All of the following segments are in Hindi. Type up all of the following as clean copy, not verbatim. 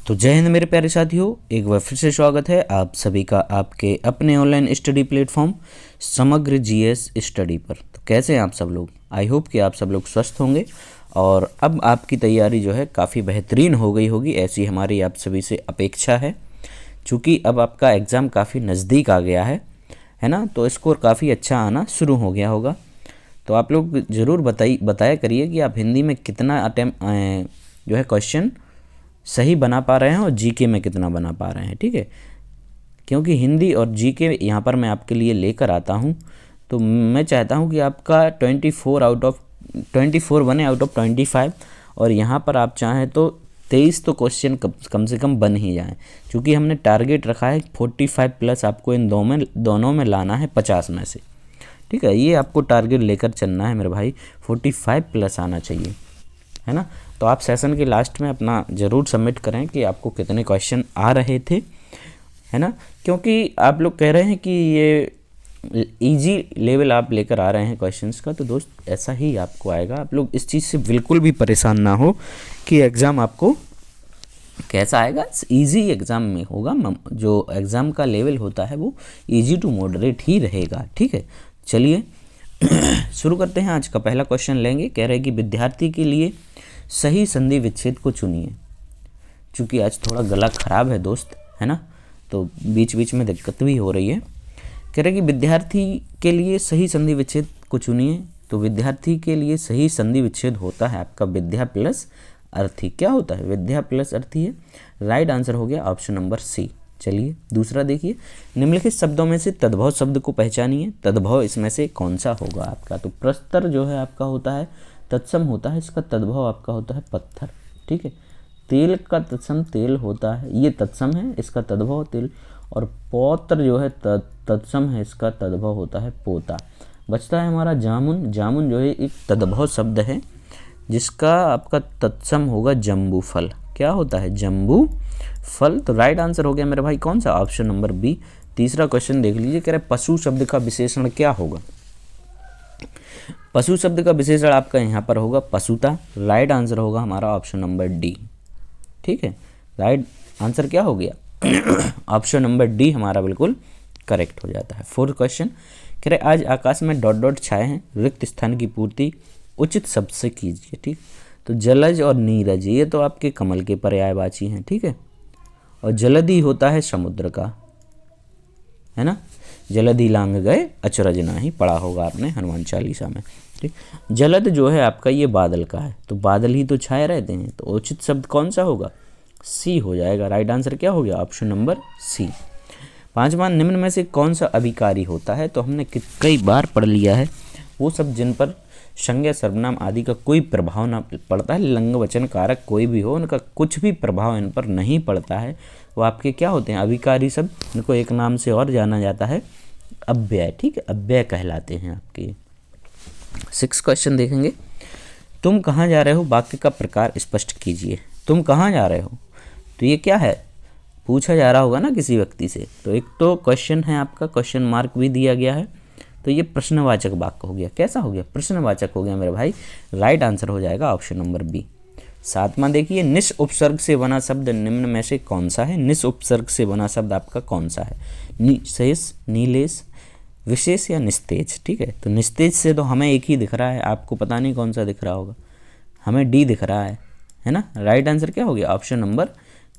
तो जय हिंद मेरे प्यारे साथियों, एक बार फिर से स्वागत है आप सभी का आपके अपने ऑनलाइन स्टडी प्लेटफॉर्म समग्र जीएस स्टडी पर। तो कैसे हैं आप सब लोग? आई होप कि आप सब लोग स्वस्थ होंगे और अब आपकी तैयारी जो है काफ़ी बेहतरीन हो गई होगी, ऐसी हमारी आप सभी से अपेक्षा है। चूँकि अब आपका एग्ज़ाम काफ़ी नज़दीक आ गया है ना, तो स्कोर काफ़ी अच्छा आना शुरू हो गया होगा। तो आप लोग ज़रूर बताया करिए कि आप हिंदी में कितना अटैम्प्ट जो है क्वेश्चन सही बना पा रहे हैं और जीके में कितना बना पा रहे हैं, ठीक है। क्योंकि हिंदी और जीके यहाँ पर मैं आपके लिए लेकर आता हूँ, तो मैं चाहता हूँ कि आपका 24 बने आउट ऑफ 25, और यहाँ पर आप चाहें तो 23 तो क्वेश्चन कम से कम बन ही जाएँ। क्योंकि हमने टारगेट रखा है 45 प्लस आपको इन दोनों में लाना है 50 में से, ठीक है। ये आपको टारगेट लेकर चलना है मेरे भाई, 45 प्लस आना चाहिए, है ना। तो आप सेशन के लास्ट में अपना ज़रूर सबमिट करें कि आपको कितने क्वेश्चन आ रहे थे, है ना। क्योंकि आप लोग कह रहे हैं कि ये इजी लेवल आप लेकर आ रहे हैं क्वेश्चंस का, तो दोस्त ऐसा ही आपको आएगा। आप लोग इस चीज़ से बिल्कुल भी परेशान ना हो कि एग्ज़ाम आपको कैसा आएगा। इजी एग्ज़ाम में होगा, जो एग्ज़ाम का लेवल होता है वो इजी टू मॉडरेट ही रहेगा, ठीक है। चलिए शुरू करते हैं। आज का पहला क्वेश्चन लेंगे। कह रहे हैं कि विद्यार्थी के लिए सही संधि विच्छेद को चुनिए। चूँकि आज थोड़ा गला ख़राब है दोस्त, है ना, तो बीच बीच में दिक्कत भी हो रही है। कह रहे हैं कि विद्यार्थी के लिए सही संधि विच्छेद को चुनिए। तो विद्यार्थी के लिए सही संधि विच्छेद होता है आपका विद्या प्लस अर्थी। क्या होता है? विद्या प्लस अर्थी है। राइट आंसर हो गया ऑप्शन नंबर सी। चलिए दूसरा देखिए, निम्नलिखित शब्दों में से तद्भव शब्द को पहचानिए। तद्भव इसमें से कौन सा होगा आपका? तो प्रस्तर जो है आपका होता है तत्सम होता है, इसका तद्भव आपका होता है पत्थर, ठीक है। तेल का तत्सम तेल होता है, ये तत्सम है, इसका तद्भव तेल। और पौत्र जो है तत्सम है, इसका तद्भव होता है पोता। बचता है हमारा जामुन। जामुन जो है एक तद्भव शब्द है जिसका आपका तत्सम होगा जम्बू फल। क्या होता है? जम्बू फल। तो राइट आंसर हो गया मेरे भाई कौन सा? Option number B. तीसरा क्वेश्चन देख लीजिए। कह रहे पशु शब्द का विशेषण क्या होगा? पशु शब्द का विशेषण आपका यहाँ पर होगा पशुता। राइट आंसर होगा हमारा ऑप्शन नंबर डी, ठीक है। राइट आंसर क्या हो गया? ऑप्शन नंबर डी हमारा बिल्कुल करेक्ट हो जाता है। फोर्थ क्वेश्चन कह रहे आज आकाश में डॉट डॉट छाए हैं, रिक्त स्थान की पूर्ति उचित शब्द से कीजिए, ठीक। तो जलज और नीरज ये तो आपके कमल के पर्यायवाची हैं, ठीक है। और जलधि होता है समुद्र का, है ना। जलधि लांग गए अचरज नाही, पढ़ा होगा आपने हनुमान चालीसा में, ठीक। जलद जो है आपका ये बादल का है, तो बादल ही तो छाए रहते हैं, तो उचित शब्द कौन सा होगा? सी हो जाएगा। राइट आंसर क्या हो गया? Option number C. पांचवा, निम्न में से कौन सा अभिकारी होता है? तो हमने कई बार पढ़ लिया है। वो सब जिन पर संज्ञा सर्वनाम आदि का कोई प्रभाव ना पड़ता है, लिंग वचन कारक कोई भी हो, उनका कुछ भी प्रभाव इन पर नहीं पड़ता है, वो आपके क्या होते हैं? अभिकारी शब्द। इनको एक नाम से और जाना जाता है अव्यय, ठीक है, अव्यय कहलाते हैं आपके। 6 क्वेश्चन देखेंगे। तुम कहाँ जा रहे हो? वाक्य का प्रकार स्पष्ट कीजिए। तुम कहाँ जा रहे हो? तो ये क्या है? पूछा जा रहा होगा ना किसी व्यक्ति से। तो एक तो क्वेश्चन है आपका, क्वेश्चन मार्क भी दिया गया है, तो ये प्रश्नवाचक वाक्य हो गया। कैसा हो गया? प्रश्नवाचक हो गया मेरे भाई। राइट आंसर हो जाएगा ऑप्शन नंबर बी। 7वां देखिए, निस उपसर्ग से बना शब्द निम्न में से कौन सा है? निस उपसर्ग से बना शब्द आपका कौन सा है? निशेष, नीलेश, विशेष या निस्तेज, ठीक है। तो निस्तेज से तो हमें एक ही दिख रहा है, आपको पता नहीं कौन सा दिख रहा होगा। हमें डी दिख रहा है ना। राइट आंसर क्या हो गया? Option number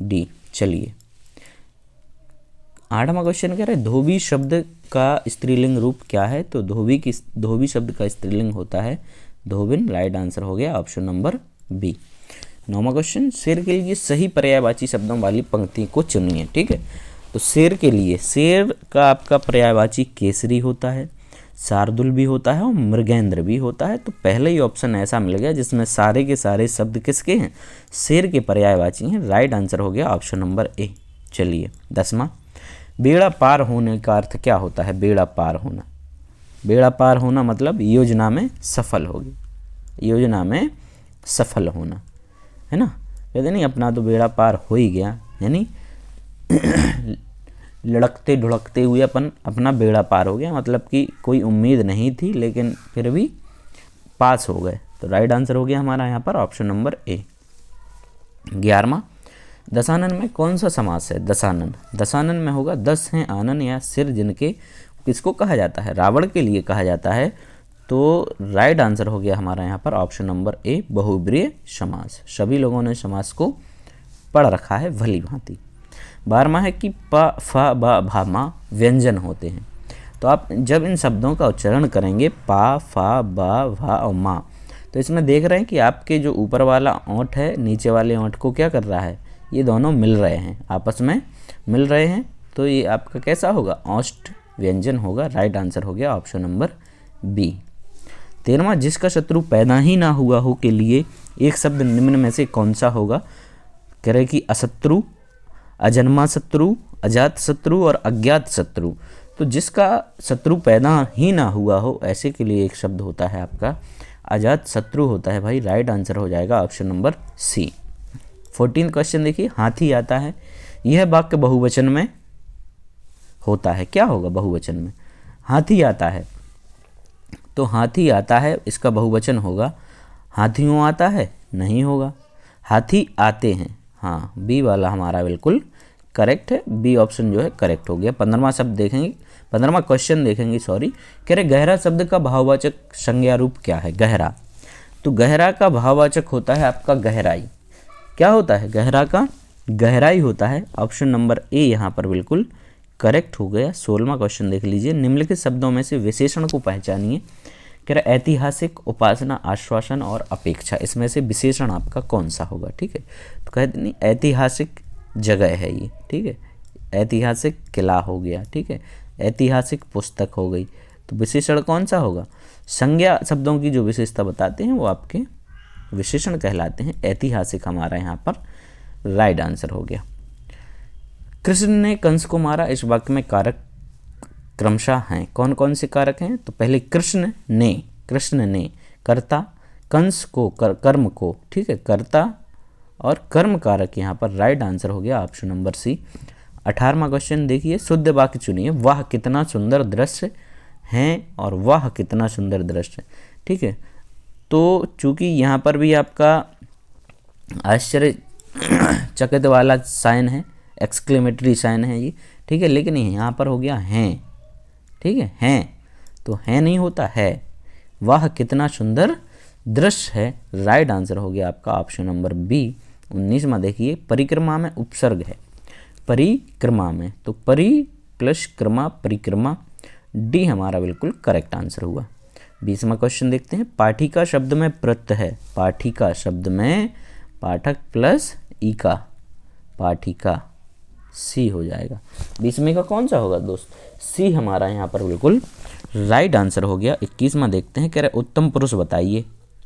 D. चलिए 8वां क्वेश्चन कह रहे हैं धोबी शब्द का स्त्रीलिंग रूप क्या है? तो धोबी शब्द का स्त्रीलिंग होता है धोबिन। राइट आंसर हो गया ऑप्शन नंबर बी। 9वां क्वेश्चन, शेर के लिए सही पर्यायवाची शब्दों वाली पंक्ति को चुनिए, ठीक है। तो शेर के लिए, शेर का आपका पर्यायवाची केसरी होता है, शार्दुल भी होता है और मृगेंद्र भी होता है। तो पहले ही ऑप्शन ऐसा मिल गया जिसमें सारे के सारे शब्द किसके हैं? शेर के पर्यायवाची हैं। राइट आंसर हो गया ऑप्शन नंबर ए। चलिए 10वां, बेड़ा पार होने का अर्थ क्या होता है? बेड़ा पार होना, बेड़ा पार होना मतलब योजना में सफल होगी, योजना में सफल होना, है ना। कहते नहीं अपना तो बेड़ा पार हो ही गया, यानी लड़कते ढुड़कते हुए अपना बेड़ा पार हो गया, मतलब कि कोई उम्मीद नहीं थी लेकिन फिर भी पास हो गए। तो राइट आंसर हो गया हमारा यहाँ पर ऑप्शन नंबर ए। 11वां, दशानन में कौन सा समास है? दशानन। दशानन में होगा 10 हैं आनन या सिर जिनके, किसको कहा जाता है? रावण के लिए कहा जाता है। तो राइट आंसर हो गया हमारा यहाँ पर ऑप्शन नंबर ए, बहुब्रीहि समास। सभी लोगों ने समास को पढ़ रखा है भली भांति। 12वां है कि प, फ, ब, भा, मा व्यंजन होते हैं। तो आप जब इन शब्दों का उच्चारण करेंगे पा, फा, बा, भा और मा, तो इसमें देख रहे हैं कि आपके जो ऊपर वाला ओंठ है नीचे वाले ओंठ को क्या कर रहा है? ये दोनों मिल रहे हैं, आपस में मिल रहे हैं। तो ये आपका कैसा होगा? औष्ठ व्यंजन होगा। राइट आंसर हो गया ऑप्शन नंबर बी। 13वां, जिसका शत्रु पैदा ही ना हुआ हो के लिए एक शब्द निम्न में से कौन सा होगा? कह रहे कि अशत्रु, अजन्मा शत्रु, अजात शत्रु और अज्ञात शत्रु। तो जिसका शत्रु पैदा ही ना हुआ हो ऐसे के लिए एक शब्द होता है आपका अजात शत्रु होता है भाई। राइट आंसर हो जाएगा ऑप्शन नंबर सी। 14 क्वेश्चन देखिए, हाथी आता है, यह वाक्य बहुवचन में होता है। क्या होगा बहुवचन में? हाथी आता है, तो हाथी आता है इसका बहुवचन होगा हाथियों आता है, नहीं होगा। हाथी आते हैं, हाँ बी वाला हमारा बिल्कुल करेक्ट है। बी ऑप्शन जो है करेक्ट हो गया। 15वां शब्द देखेंगे, 15वां क्वेश्चन देखेंगे, सॉरी। कह रहे गहरा शब्द का भाववाचक संज्ञा रूप क्या है? गहरा। तो गहरा का भाववाचक होता है आपका गहराई। क्या होता है? गहरा का गहराई होता है। ऑप्शन नंबर ए यहाँ पर बिल्कुल करेक्ट हो गया। 16वां क्वेश्चन देख लीजिए, निम्नलिखित शब्दों में से विशेषण को पहचानिए। कह रहा ऐतिहासिक, उपासना, आश्वासन और अपेक्षा, इसमें से विशेषण आपका कौन सा होगा? ठीक है, तो कहते नहीं ऐतिहासिक जगह है ये, ठीक है, ऐतिहासिक किला हो गया, ठीक है, ऐतिहासिक पुस्तक हो गई। तो विशेषण कौन सा होगा? संज्ञा शब्दों की जो विशेषता बताते हैं वो आपके विशेषण कहलाते हैं। ऐतिहासिक हमारा यहाँ पर राइट आंसर हो गया। कृष्ण ने कंस को मारा, इस वाक्य में कारक क्रमशः हैं। कौन कौन से कारक हैं? तो पहले कृष्ण ने कर्ता, कंस को कर्म को, ठीक है, कर्ता और कर्म कारक यहाँ पर राइट आंसर हो गया ऑप्शन नंबर सी। 18वां क्वेश्चन देखिए, शुद्ध वाक्य चुनिए। वाह कितना सुंदर दृश्य है और वाह कितना सुंदर दृश्य, ठीक है। तो चूंकि यहाँ पर भी आपका आश्चर्यचकित वाला साइन है, एक्सक्लेमेटरी साइन है ये, ठीक है, लेकिन यहाँ पर हो गया हैं, ठीक है, हैं, तो है नहीं होता है। वाह कितना सुंदर दृश्य है, राइट आंसर हो गया आपका ऑप्शन नंबर बी। 19वां देखिए, परिक्रमा में उपसर्ग है। परिक्रमा में, तो परि प्लस क्रमा, परिक्रमा, डी हमारा बिल्कुल करेक्ट आंसर हुआ। 20वां क्वेश्चन देखते हैं, पाठिका शब्द में प्रत्यय है। पाठिका शब्द में पाठक प्लस इका, पाठिका, सी हो जाएगा। 20वें का कौन सा होगा दोस्त? सी हमारा यहाँ पर बिल्कुल राइट आंसर हो गया। 21वां देखते हैं, कह रहे उत्तम पुरुष बताइए।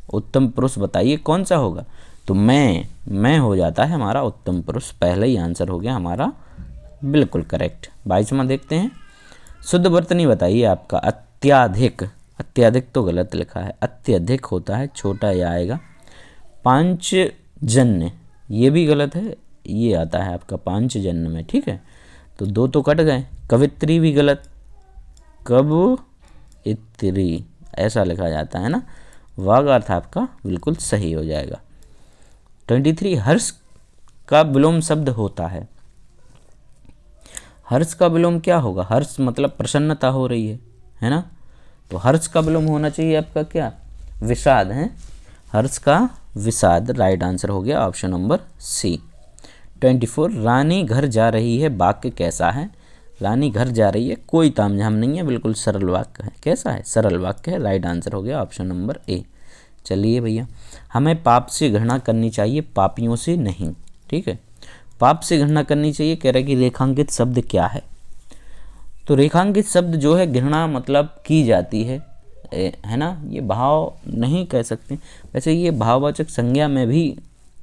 उत्तम पुरुष बताइए कौन सा होगा? तो मैं हो जाता है हमारा उत्तम पुरुष, पहले ही आंसर हो गया हमारा बिल्कुल करेक्ट। 22वां देखते हैं, शुद्ध वर्तनी बताइए आपका। अत्याधिक, अत्याधिक तो गलत लिखा है, अत्यधिक होता है, छोटा या आएगा। पांचजन्य, ये भी गलत है, ये आता है आपका पांचजन्य में, ठीक है, तो दो तो कट गए। कवित्री भी गलत, कवित्री ऐसा लिखा जाता है ना, वाग अर्थ आपका बिल्कुल सही हो जाएगा। 23, हर्ष का विलोम शब्द होता है। हर्ष का विलोम क्या होगा? हर्ष मतलब प्रसन्नता हो रही है ना, तो हर्ष का विलोम होना चाहिए आपका क्या? विषाद है, हर्ष का विषाद, राइट आंसर हो गया ऑप्शन नंबर सी। 24, रानी घर जा रही है, वाक्य कैसा है? रानी घर जा रही है, कोई तामझाम नहीं है, बिल्कुल सरल वाक्य है। कैसा है? सरल वाक्य है, राइट आंसर हो गया ऑप्शन नंबर ए। चलिए भैया, हमें पाप से घृणा करनी चाहिए, पापियों से नहीं, ठीक है, पाप से घृणा करनी चाहिए। कह रहे कि रेखांकित शब्द क्या है? तो रेखांकित शब्द जो है घृणा मतलब की जाती है ना, ये भाव नहीं कह सकते, वैसे ये भाववाचक संज्ञा में भी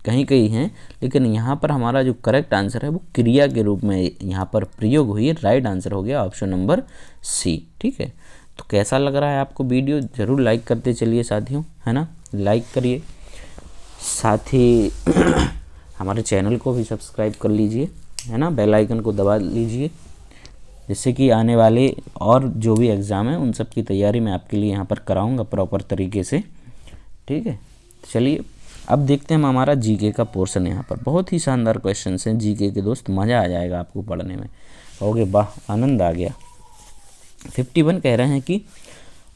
कहीं कहीं हैं, लेकिन यहाँ पर हमारा जो करेक्ट आंसर है वो क्रिया के रूप में यहाँ पर प्रयोग हुई है, राइट आंसर हो गया ऑप्शन नंबर सी, ठीक है। तो कैसा लग रहा है आपको वीडियो? ज़रूर लाइक करते चलिए साथियों, है ना, लाइक करिए, साथ ही हमारे चैनल को भी सब्सक्राइब कर लीजिए, है ना, बेल आइकन को दबा लीजिए, जिससे कि आने वाले और जो भी एग्ज़ाम है उन सब की तैयारी मैं आपके लिए यहाँ पर कराऊँगा प्रॉपर तरीके से, ठीक है। चलिए अब देखते हैं हम हमारा जीके का पोर्शन। यहाँ पर बहुत ही शानदार क्वेश्चन हैं जीके के दोस्त, मज़ा आ जाएगा आपको पढ़ने में, कहोगे वाह आनंद आ गया। 51 कह रहे हैं कि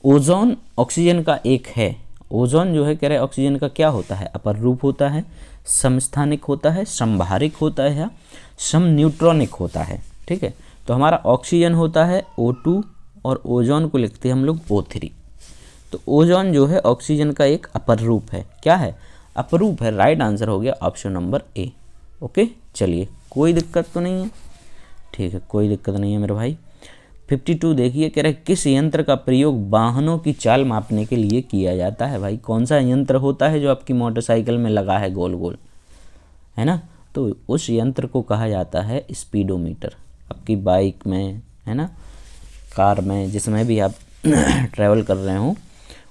ओजोन ऑक्सीजन का एक है। ओजोन जो है कह रहे हैं ऑक्सीजन का क्या होता है, अपर रूप होता है, समस्थानिक होता है, समभारिक होता है या सम न्यूट्रॉनिक होता है। ठीक है, तो हमारा ऑक्सीजन होता है O2 और ओजोन को लिखते हैं हम लोग O3। तो ओजोन जो है ऑक्सीजन का एक अपर रूप है। क्या है, अपर रूप है। राइट आंसर हो गया ऑप्शन नंबर ए। ओके, चलिए कोई दिक्कत तो नहीं है, ठीक है कोई दिक्कत नहीं है मेरे भाई। 52 देखिए, कह रहे किस यंत्र का प्रयोग वाहनों की चाल मापने के लिए किया जाता है। भाई कौन सा यंत्र होता है जो आपकी मोटरसाइकिल में लगा है गोल गोल, है ना, तो उस यंत्र को कहा जाता है स्पीडोमीटर। आपकी बाइक में, है ना, कार में, जिसमें भी आप ट्रैवल कर रहे हो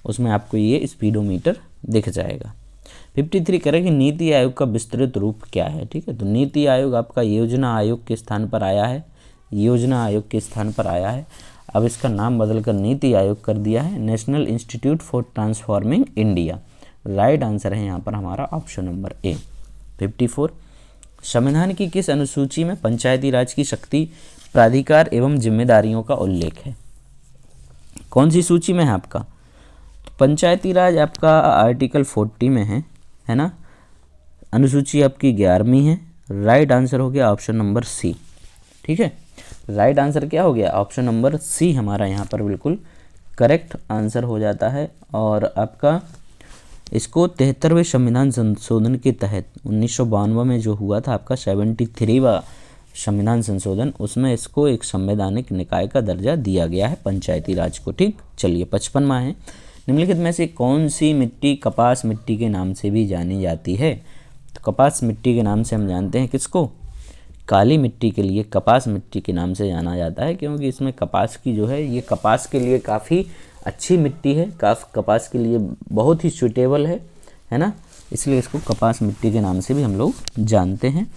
उसमें आपको ये स्पीडोमीटर दिख जाएगा। 53 कह रहे कि नीति आयोग का विस्तृत रूप क्या है। ठीक है, तो नीति आयोग आपका योजना आयोग के स्थान पर आया है, योजना आयोग के स्थान पर आया है। अब इसका नाम बदलकर नीति आयोग कर दिया है, national institute for transforming India. Right answer है यहाँ पर हमारा ऑप्शन नंबर ए। 54 संविधान की किस अनुसूची में पंचायती राज की शक्ति, प्राधिकार एवं जिम्मेदारियों का उल्लेख है। कौन सी सूची में है आपका, तो पंचायती राज आपका आर्टिकल 40 में है ना, अनुसूची आपकी 11वीं है। राइट आंसर हो गया ऑप्शन नंबर सी। ठीक है, राइट आंसर क्या हो गया, ऑप्शन नंबर सी हमारा यहाँ पर बिल्कुल करेक्ट आंसर हो जाता है। और आपका इसको 73वें संविधान संशोधन के तहत 1992 में जो हुआ था आपका 73वां संविधान संशोधन, उसमें इसको एक संवैधानिक निकाय का दर्जा दिया गया है पंचायती राज को। ठीक, चलिए 55वां है, निम्नलिखित में से कौन सी मिट्टी कपास मिट्टी के नाम से भी जानी जाती है। तो कपास मिट्टी के नाम से हम जानते हैं किसको, काली मिट्टी के लिए कपास मिट्टी के नाम से जाना जाता है, क्योंकि इसमें कपास की जो है ये कपास के लिए काफ़ी अच्छी मिट्टी है, कपास के लिए बहुत ही सूटेबल है ना, इसलिए इसको कपास मिट्टी के नाम से भी हम लोग जानते हैं।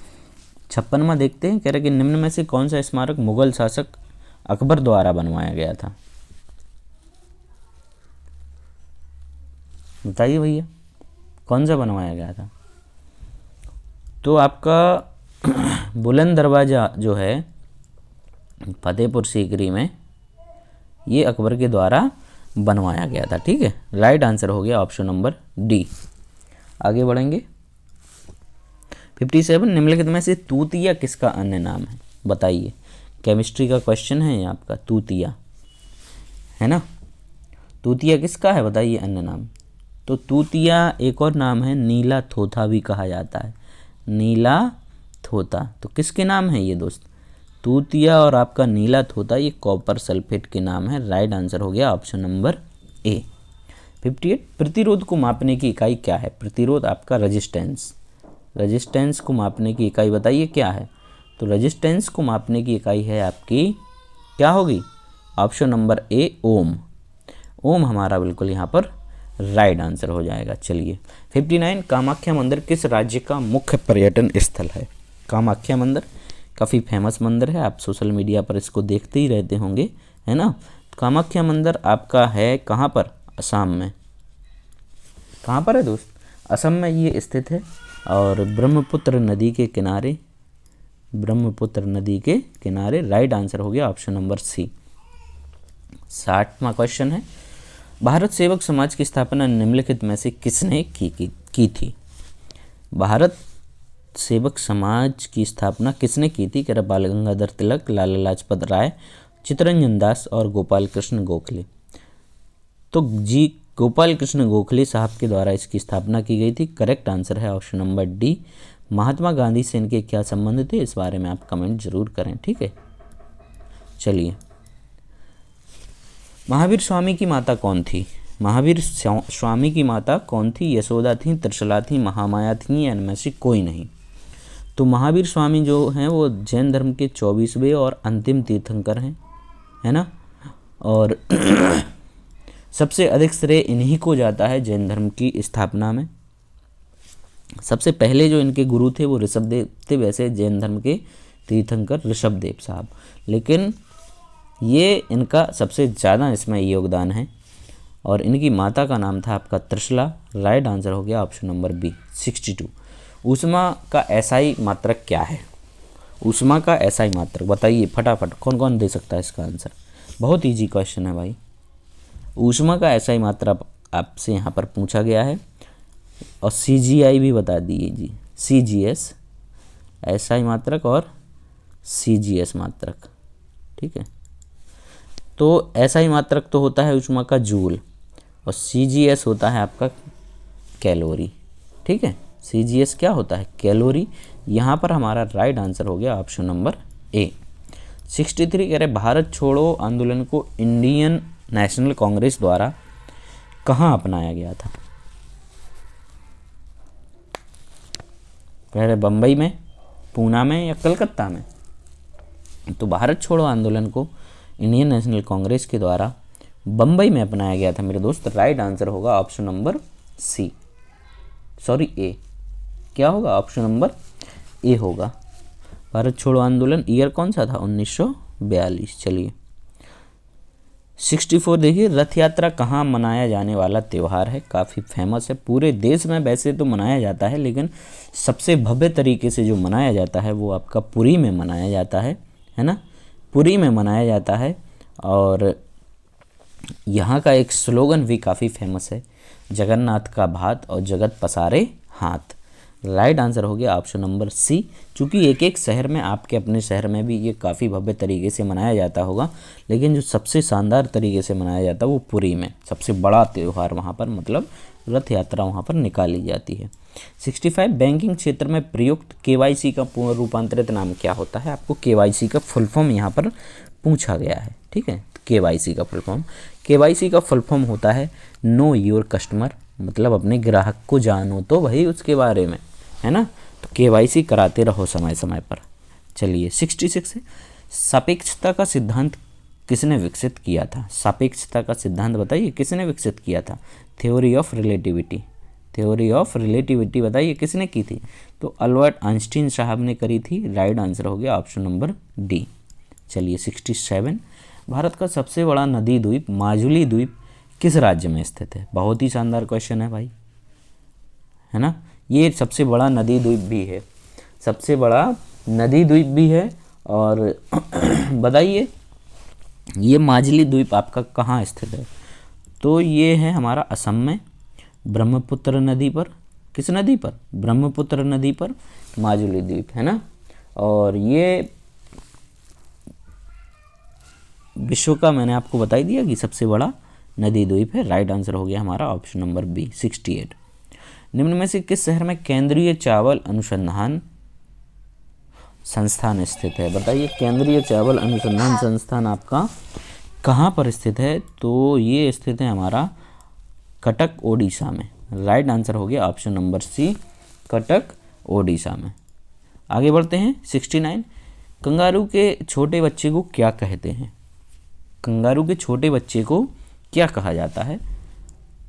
56वां देखते हैं, कह रहे कि निम्न में से कौन सा स्मारक मुगल शासक अकबर द्वारा बनवाया गया था। बताइए भैया कौन सा बनवाया गया था। तो आपका बुलंद दरवाज़ा जो है फतेहपुर सीकरी में, ये अकबर के द्वारा बनवाया गया था। ठीक है, राइट आंसर हो गया ऑप्शन नंबर डी। आगे बढ़ेंगे। 57 निम्नलिखित में से तूतिया किसका अन्य नाम है, बताइए। केमिस्ट्री का क्वेश्चन है ये आपका, तूतिया है ना, तूतिया किसका है बताइए अन्य नाम। तो तूतिया एक और नाम है, नीला थोथा भी कहा जाता है, नीला थोथा। तो किसके नाम है ये दोस्त, तूतिया और आपका नीला थोथा, ये कॉपर सल्फेट के नाम है। राइट आंसर हो गया ऑप्शन नंबर ए। 58 प्रतिरोध को मापने की इकाई क्या है। प्रतिरोध आपका रेजिस्टेंस, रेजिस्टेंस को मापने की इकाई बताइए क्या है। तो रेजिस्टेंस को मापने की इकाई है आपकी, क्या होगी, ऑप्शन नंबर ए ओम। ओम हमारा बिल्कुल यहाँ पर राइट आंसर हो जाएगा। चलिए 59 कामाख्या मंदिर किस राज्य का मुख्य पर्यटन स्थल है। कामाख्या मंदिर काफ़ी फेमस मंदिर है, आप सोशल मीडिया पर इसको देखते ही रहते होंगे, है ना। कामाख्या मंदिर आपका है कहाँ पर, असम में। कहाँ पर है दोस्त, असम में ये स्थित है, और ब्रह्मपुत्र नदी के किनारे, ब्रह्मपुत्र नदी के किनारे। राइट आंसर हो गया ऑप्शन नंबर सी। 60वां क्वेश्चन है, भारत सेवक समाज की स्थापना निम्नलिखित में से किसने की थी। भारत सेवक समाज की स्थापना किसने की थी। कह रहा बाल गंगाधर तिलक, लाला लाजपत राय, चित्तरंजन दास और गोपाल कृष्ण गोखले। तो जी गोपाल कृष्ण गोखले साहब के द्वारा इसकी स्थापना की गई थी। करेक्ट आंसर है option number D. Mahatma Gandhi से इनके क्या संबंध थे, इस बारे में आप कमेंट जरूर करें। ठीक है, चलिए महावीर स्वामी की माता कौन थी। महावीर स्वामी की माता कौन थी, यशोदा थी, त्रिशला थी, महामाया थी, या इनमें से कोई नहीं। तो महावीर स्वामी जो हैं वो जैन धर्म के 24वें और अंतिम तीर्थंकर हैं, है ना, और सबसे अधिक श्रेय इन्हीं को जाता है जैन धर्म की स्थापना में। सबसे पहले जो इनके गुरु थे वो ऋषभदेव थे, वैसे जैन धर्म के तीर्थंकर ऋषभदेव साहब, लेकिन ये इनका सबसे ज़्यादा इसमें योगदान है। और इनकी माता का नाम था आपका त्रिशला। राइट आंसर हो गया ऑप्शन नंबर बी 62। ऊष्मा का एसआई मात्रक क्या है? ऊष्मा का एसआई मात्रक बताइए फटाफट, कौन कौन दे सकता है इसका आंसर? बहुत इजी क्वेश्चन है भाई। ऊष्मा का एसआई मात्रक आपसे यहाँ पर पूछा गया है, और सीजीआई भी बता दिए जी, सीजीएस एसआई मात्रक और सीजीएस मात्रक। ठीक है, तो एसआई मात्रक तो होता है ऊष्मा का जूल, और सीजीएस होता है आपका कैलोरी। ठीक है, सीजीएस क्या होता है? कैलोरी। यहाँ पर हमारा राइट आंसर हो गया ऑप्शन नंबर ए 63। कह रहे भारत छोड़ो आंदोलन को इंडियन नेशनल कांग्रेस द्वारा कहाँ अपनाया गया था? कह रहे बम्बई में, पूना में या कलकत्ता में? तो भारत छोड़ो आंदोलन को इंडियन नेशनल कांग्रेस के द्वारा बम्बई में अपनाया गया था मेरे दोस्त। राइट आंसर होगा ऑप्शन नंबर सी, सॉरी ए। क्या होगा? ऑप्शन नंबर ए होगा। भारत छोड़ो आंदोलन ईयर कौन सा था? 1942। चलिए 64 देखिए, रथ यात्रा कहाँ मनाया जाने वाला त्यौहार है? काफ़ी फेमस है पूरे देश में, वैसे तो मनाया जाता है, लेकिन सबसे भव्य तरीके से जो मनाया जाता है वो आपका पुरी में मनाया जाता है ना? पुरी में मनाया जाता है। और यहाँ का एक स्लोगन भी काफ़ी फेमस है, जगन्नाथ का भात और जगत पसारे हाथ। राइट आंसर हो गया ऑप्शन नंबर सी। चूँकि एक एक शहर में, आपके अपने शहर में भी ये काफ़ी भव्य तरीके से मनाया जाता होगा, लेकिन जो सबसे शानदार तरीके से मनाया जाता है वो पुरी में, सबसे बड़ा त्यौहार वहाँ पर, मतलब रथ यात्रा वहाँ पर निकाली जाती है। 65 बैंकिंग क्षेत्र में प्रयुक्त केवाईसी का पूर्ण रूपांतरित नाम क्या होता है? आपको केवाईसी का फुल फॉर्म यहाँ पर पूछा गया है। ठीक है, केवाईसी का फुल फॉर्म, केवाईसी का फुल फॉर्म होता है नो योर कस्टमर, मतलब अपने ग्राहक को जानो तो भाई उसके बारे में, है ना? तो केवाईसी कराते रहो समय समय पर। चलिए 66 है, सापेक्षता का सिद्धांत किसने विकसित किया था? सापेक्षता का सिद्धांत बताइए किसने विकसित किया था? Theory of relativity, theory of relativity बताइए किसने की थी? तो अल्बर्ट आइंस्टीन साहब ने करी थी। राइट आंसर हो गया ऑप्शन नंबर डी। चलिए 67, भारत का सबसे बड़ा नदी द्वीप माजुली द्वीप किस राज्य में स्थित है? बहुत ही शानदार क्वेश्चन है भाई, है ना? ये सबसे बड़ा नदी द्वीप भी है, सबसे बड़ा नदी द्वीप भी है। और बताइए ये माजुली द्वीप आपका कहाँ स्थित है? तो ये है हमारा असम में, ब्रह्मपुत्र नदी पर। किस नदी पर? ब्रह्मपुत्र नदी पर माजुली द्वीप, है ना? और ये विश्व का, मैंने आपको बता ही दिया कि सबसे बड़ा नदी द्वीप है। राइट आंसर हो गया हमारा ऑप्शन नंबर बी 68। निम्न में से किस शहर में केंद्रीय चावल अनुसंधान संस्थान स्थित है? बताइए केंद्रीय चावल अनुसंधान संस्थान आपका कहाँ पर स्थित है? तो ये स्थित है हमारा कटक ओडिशा में। राइट आंसर हो गया option number C, Cuttack Odisha में। आगे बढ़ते हैं 69, कंगारू के छोटे बच्चे को क्या कहते हैं? कंगारू के छोटे बच्चे को क्या कहा जाता है?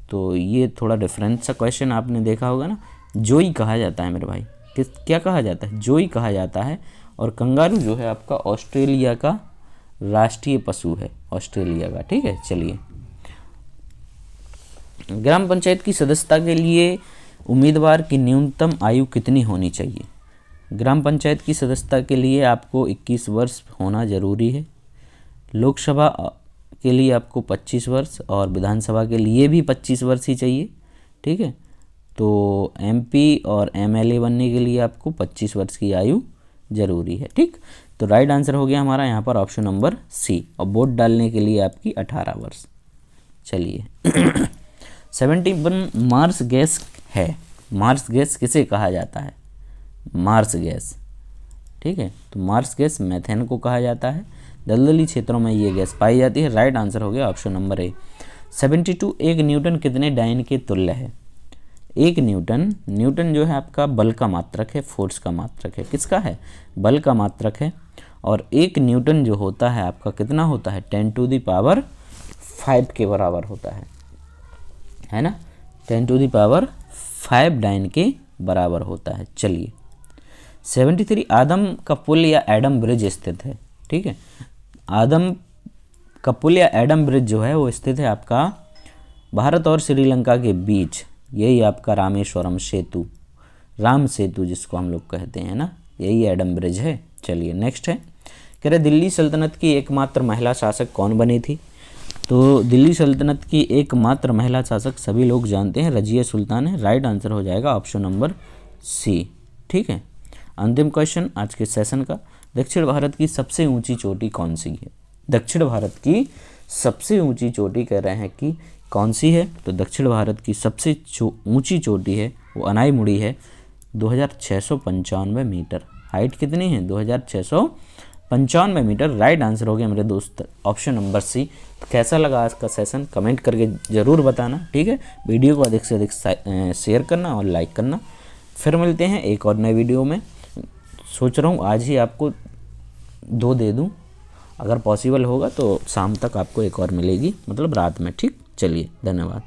तो ये थोड़ा डिफरेंट सा क्वेश्चन आपने देखा होगा ना, जोई कहा जाता है मेरे भाई। किस, क्या कहा जाता है? जोई कहा जाता है। और कंगारू जो है आपका ऑस्ट्रेलिया का राष्ट्रीय पशु है, ऑस्ट्रेलिया का। ठीक है, चलिए ग्राम पंचायत की सदस्यता के लिए उम्मीदवार की न्यूनतम आयु कितनी होनी चाहिए? ग्राम पंचायत की सदस्यता के लिए आपको 21 वर्ष होना ज़रूरी है। लोकसभा के लिए आपको 25 वर्ष और विधानसभा के लिए भी 25 वर्ष ही चाहिए। ठीक है, तो एमपी और एमएलए बनने के लिए आपको 25 वर्ष की आयु ज़रूरी है। ठीक, तो राइट आंसर हो गया हमारा यहाँ पर ऑप्शन नंबर सी, और वोट डालने के लिए आपकी 18 वर्ष। चलिए 71, मार्स गैस है। मार्स गैस किसे कहा जाता है? Marsh gas. ठीक है, तो मार्स गैस मेथेन को कहा जाता है। दलदली क्षेत्रों में ये गैस पाई जाती है। राइट आंसर हो गया ऑप्शन नंबर ए 72, एक न्यूटन कितने डाइन के तुल्य है? एक न्यूटन, न्यूटन जो है आपका बल का मात्रक है, फोर्स का मात्रक है। किसका है? बल का मात्रक है। और एक न्यूटन जो होता है आपका कितना होता है? 10⁵ के बराबर होता है ना? 10⁵ डाइन के बराबर होता है। चलिए 73, आदम का पुल या एडम ब्रिज स्थित है। ठीक है, आदम का पुल या एडम ब्रिज जो है वो स्थित है आपका भारत और श्रीलंका के बीच यही आपका रामेश्वरम सेतु, राम सेतु जिसको हम लोग कहते हैं ना, यही एडम ब्रिज है। चलिए नेक्स्ट है, कह रहे दिल्ली सल्तनत की एकमात्र महिला शासक कौन बनी थी? तो दिल्ली सल्तनत की एकमात्र महिला शासक सभी लोग जानते हैं, रजिया सुल्तान है। राइट आंसर हो जाएगा ऑप्शन नंबर सी। ठीक है, अंतिम क्वेश्चन आज के सेशन का, दक्षिण भारत की सबसे ऊंची चोटी कौन सी है? दक्षिण भारत की सबसे ऊंची चोटी कह रहे हैं कि कौन सी है? तो दक्षिण भारत की सबसे ऊंची चोटी है वो अनाईमुड़ी है, 2695 मीटर। हाइट कितनी है? 2695 मीटर। राइट आंसर हो गया मेरे दोस्त ऑप्शन नंबर सी। कैसा लगा आज का सेशन कमेंट करके ज़रूर बताना। ठीक है, वीडियो को अधिक से अधिक शेयर करना और लाइक करना। फिर मिलते हैं एक और नए वीडियो में। सोच रहा हूँ आज ही आपको 2 दे दूँ, अगर पॉसिबल होगा तो शाम तक आपको एक और मिलेगी, मतलब रात में। ठीक, चलिए धन्यवाद।